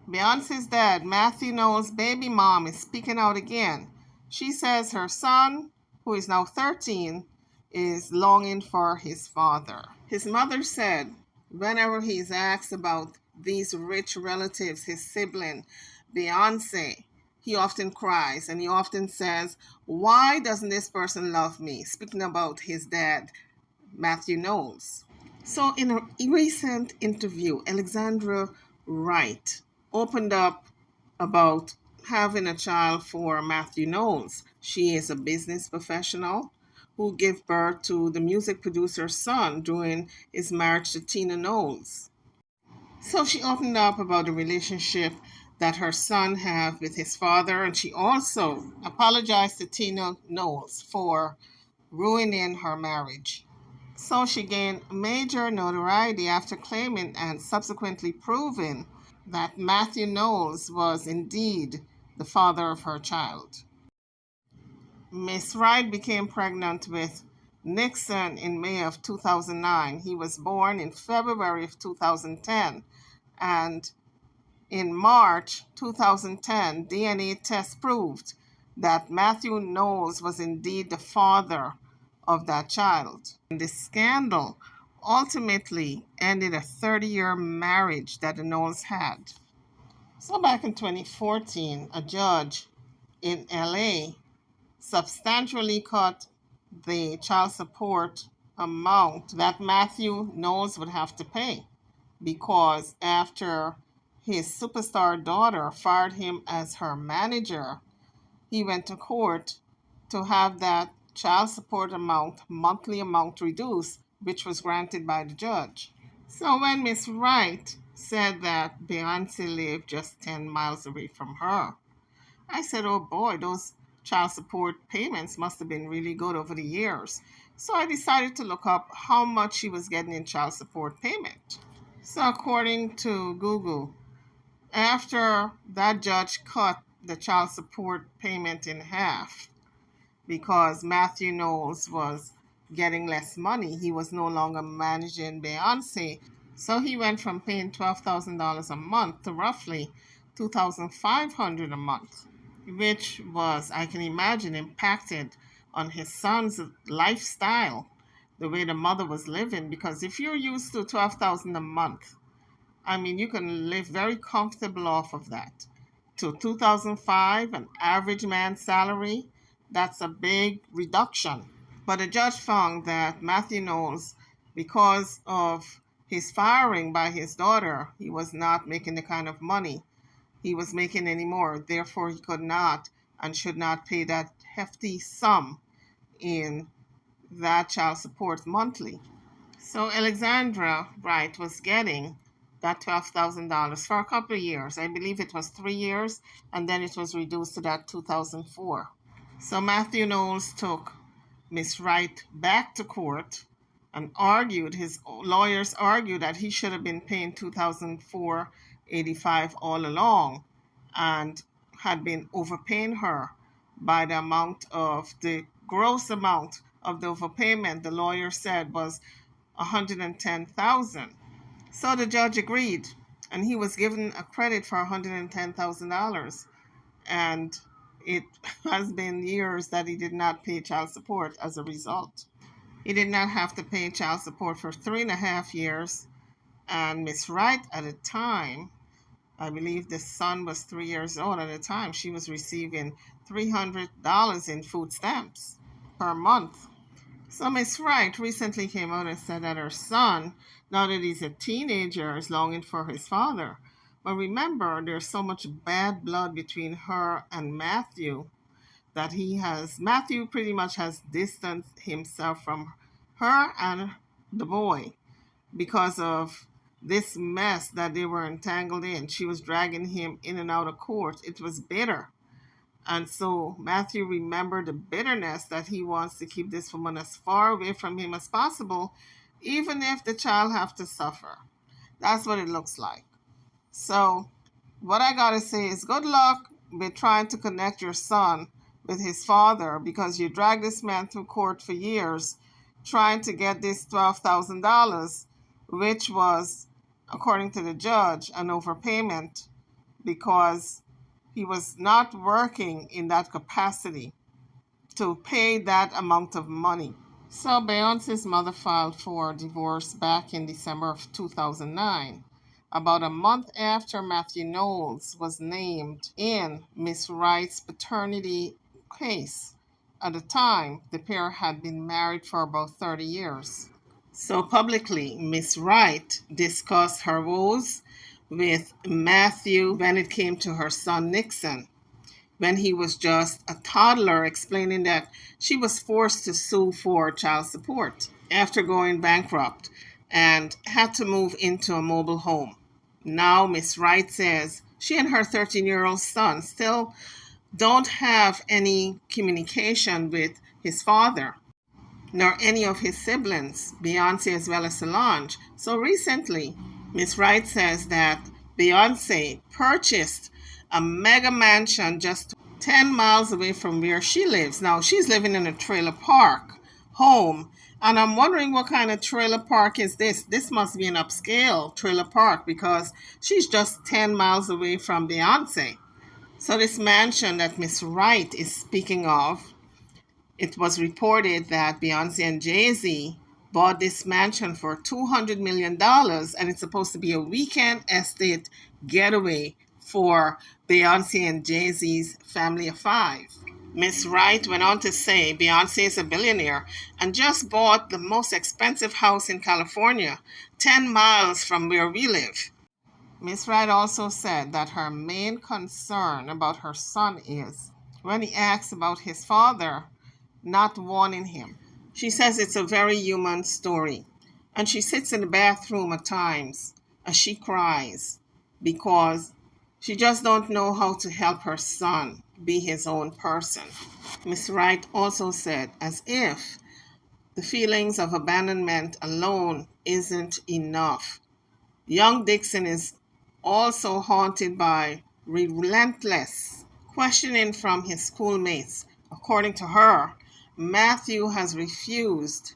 Beyonce's dad, Matthew Knowles' baby mom, is speaking out again. She says her son, who is now 13, is longing for his father. His mother said, whenever he's asked about these rich relatives, his sibling, Beyonce, he often cries and he often says, why doesn't this person love me? Speaking about his dad, Matthew Knowles. So, in a recent interview, Alexandra Wright opened up about having a child for Matthew Knowles. She is a business professional who gave birth to the music producer's son during his marriage to Tina Knowles. So she opened up about the relationship that her son had with his father, and she also apologized to Tina Knowles for ruining her marriage. So she gained major notoriety after claiming and subsequently proving that Matthew Knowles was indeed the father of her child. Miss Wright became pregnant with Nixon in May of 2009. He was born in February of 2010, and in March 2010, DNA tests proved that Matthew Knowles was indeed the father of that child. And the scandal ultimately ended a 30-year marriage that the Knowles had. So back in 2014, a judge in LA substantially cut the child support amount that Matthew Knowles would have to pay because after his superstar daughter fired him as her manager, he went to court to have that child support amount, monthly amount reduced, which was granted by the judge. So when Miss Wright said that Beyonce lived just 10 miles away from her, I said, oh boy, those child support payments must have been really good over the years. So I decided to look up how much she was getting in child support payment. So according to Google, after that judge cut the child support payment in half because Matthew Knowles was getting less money, he was no longer managing Beyonce. So he went from paying $12,000 a month to roughly $2,500 a month, which was, I can imagine, impacted on his son's lifestyle, the way the mother was living. Because if you're used to $12,000 a month, I mean, you can live very comfortable off of that. To 2005, an average man's salary, that's a big reduction. But the judge found that Matthew Knowles, because of his firing by his daughter, he was not making the kind of money he was making anymore. Therefore, he could not and should not pay that hefty sum in that child support monthly. So Alexandra Wright was getting that $12,000 for a couple of years. I believe it was 3 years, and then it was reduced to that 2004. So Matthew Knowles took Miss Wright back to court and argued, his lawyers argued that he should have been paying $2,485 all along and had been overpaying her by the amount of the gross amount of the overpayment the lawyer said was $110,000. So the judge agreed, and he was given a credit for $110,000. And it has been years that he did not pay child support as a result. He did not have to pay child support for 3.5 years. And Miss Wright, at the time, I believe the son was 3 years old at the time, she was receiving $300 in food stamps per month. So Miss Wright recently came out and said that her son, now that he's a teenager, is longing for his father. But remember, there's so much bad blood between her and Matthew that Matthew pretty much has distanced himself from her and the boy because of this mess that they were entangled in. She was dragging him in and out of court. It was bitter. And so Matthew remembered the bitterness that he wants to keep this woman as far away from him as possible, even if the child have to suffer. That's what it looks like. So what I got to say is good luck with trying to connect your son with his father, because you dragged this man through court for years trying to get this $12,000, which was, according to the judge, an overpayment because he was not working in that capacity to pay that amount of money. So Beyonce's mother filed for divorce back in December of 2009, about a month after Matthew Knowles was named in Miss Wright's paternity case. At the time, the pair had been married for about 30 years. So publicly, Miss Wright discussed her woes with Matthew when it came to her son Nixon, when he was just a toddler, explaining that she was forced to sue for child support after going bankrupt and had to move into a mobile home. Now, Miss Wright says she and her 13-year-old son still don't have any communication with his father, nor any of his siblings, Beyonce as well as Solange. So recently, Miss Wright says that Beyonce purchased a mega mansion just 10 miles away from where she lives. Now, she's living in a trailer park home, and I'm wondering what kind of trailer park is this? This must be an upscale trailer park because she's just 10 miles away from Beyonce. So this mansion that Miss Wright is speaking of, it was reported that Beyonce and Jay-Z bought this mansion for $200 million, and it's supposed to be a weekend estate getaway for Beyonce and Jay-Z's family of five. Miss Wright went on to say Beyonce is a billionaire and just bought the most expensive house in California, 10 miles from where we live. Miss Wright also said that her main concern about her son is when he asks about his father not wanting him. She says it's a very human story. And she sits in the bathroom at times as she cries because she just don't know how to help her son be his own person. Miss Wright also said as if the feelings of abandonment alone isn't enough. Young Dixon is also haunted by relentless questioning from his schoolmates. According to her, Matthew has refused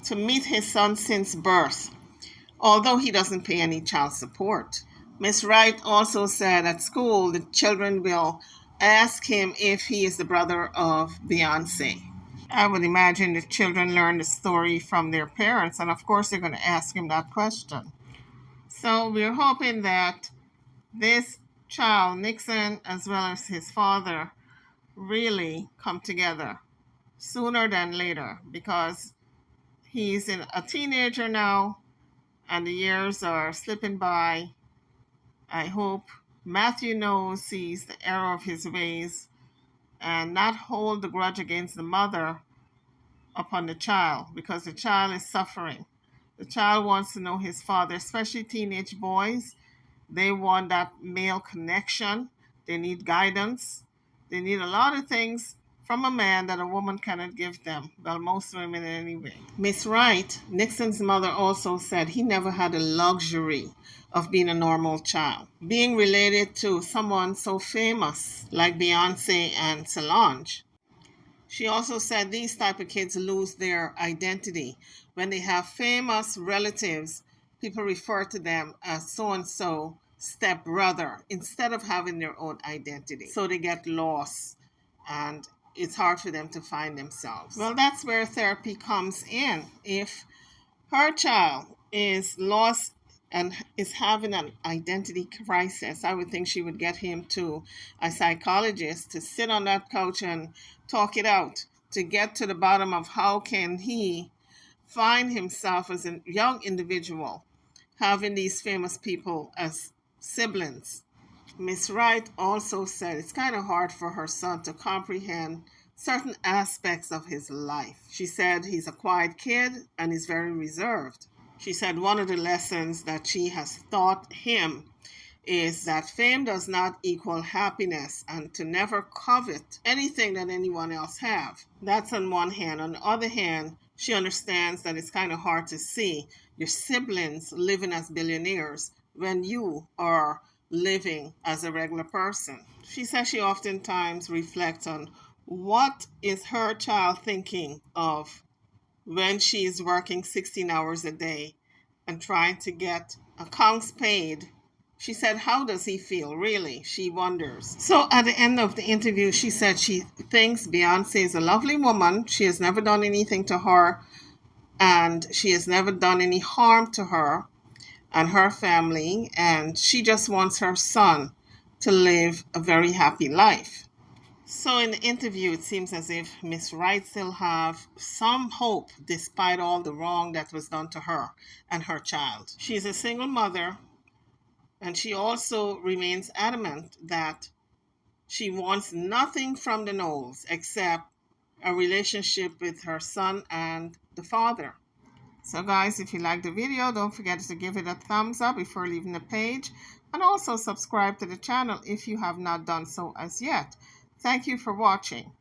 to meet his son since birth, although he doesn't pay any child support. Miss Wright also said at school the children will ask him if he is the brother of Beyonce. I would imagine the children learn the story from their parents, and of course they're going to ask him that question. So we're hoping that this child, Nixon, as well as his father, really come together sooner than later, because he's a teenager now and the years are slipping by. I hope Matthew Knowles sees the error of his ways and not hold the grudge against the mother upon the child, because the child is suffering. The child wants to know his father, especially teenage boys. They want that male connection. They need guidance. They need a lot of things from a man that a woman cannot give them. Well, most women anyway. Miss Wright, Nixon's mother, also said he never had the luxury of being a normal child. Being related to someone so famous like Beyonce and Solange. She also said these type of kids lose their identity. When they have famous relatives, people refer to them as so-and-so stepbrother instead of having their own identity. So they get lost and it's hard for them to find themselves. Well, that's where therapy comes in. If her child is lost and is having an identity crisis, I would think she would get him to a psychologist to sit on that couch and talk it out, to get to the bottom of how can he find himself as a young individual having these famous people as siblings. Miss Wright also said it's kind of hard for her son to comprehend certain aspects of his life. She said he's a quiet kid and he's very reserved. She said one of the lessons that she has taught him is that fame does not equal happiness and to never covet anything that anyone else have. That's on one hand. On the other hand, she understands that it's kind of hard to see your siblings living as billionaires when you are living as a regular person. She says she oftentimes reflects on what is her child thinking of when she is working 16 hours a day and trying to get accounts paid She said, how does he feel, really? She wonders. So at the end of the interview, she said she thinks Beyonce is a lovely woman. She has never done anything to her, and she has never done any harm to her and her family, and she just wants her son to live a very happy life. So in the interview, it seems as if Miss Wright still have some hope despite all the wrong that was done to her and her child. She's a single mother, and she also remains adamant that she wants nothing from the Knowles except a relationship with her son and the father. So guys, if you liked the video, don't forget to give it a thumbs up before leaving the page, and also subscribe to the channel if you have not done so as yet. Thank you for watching.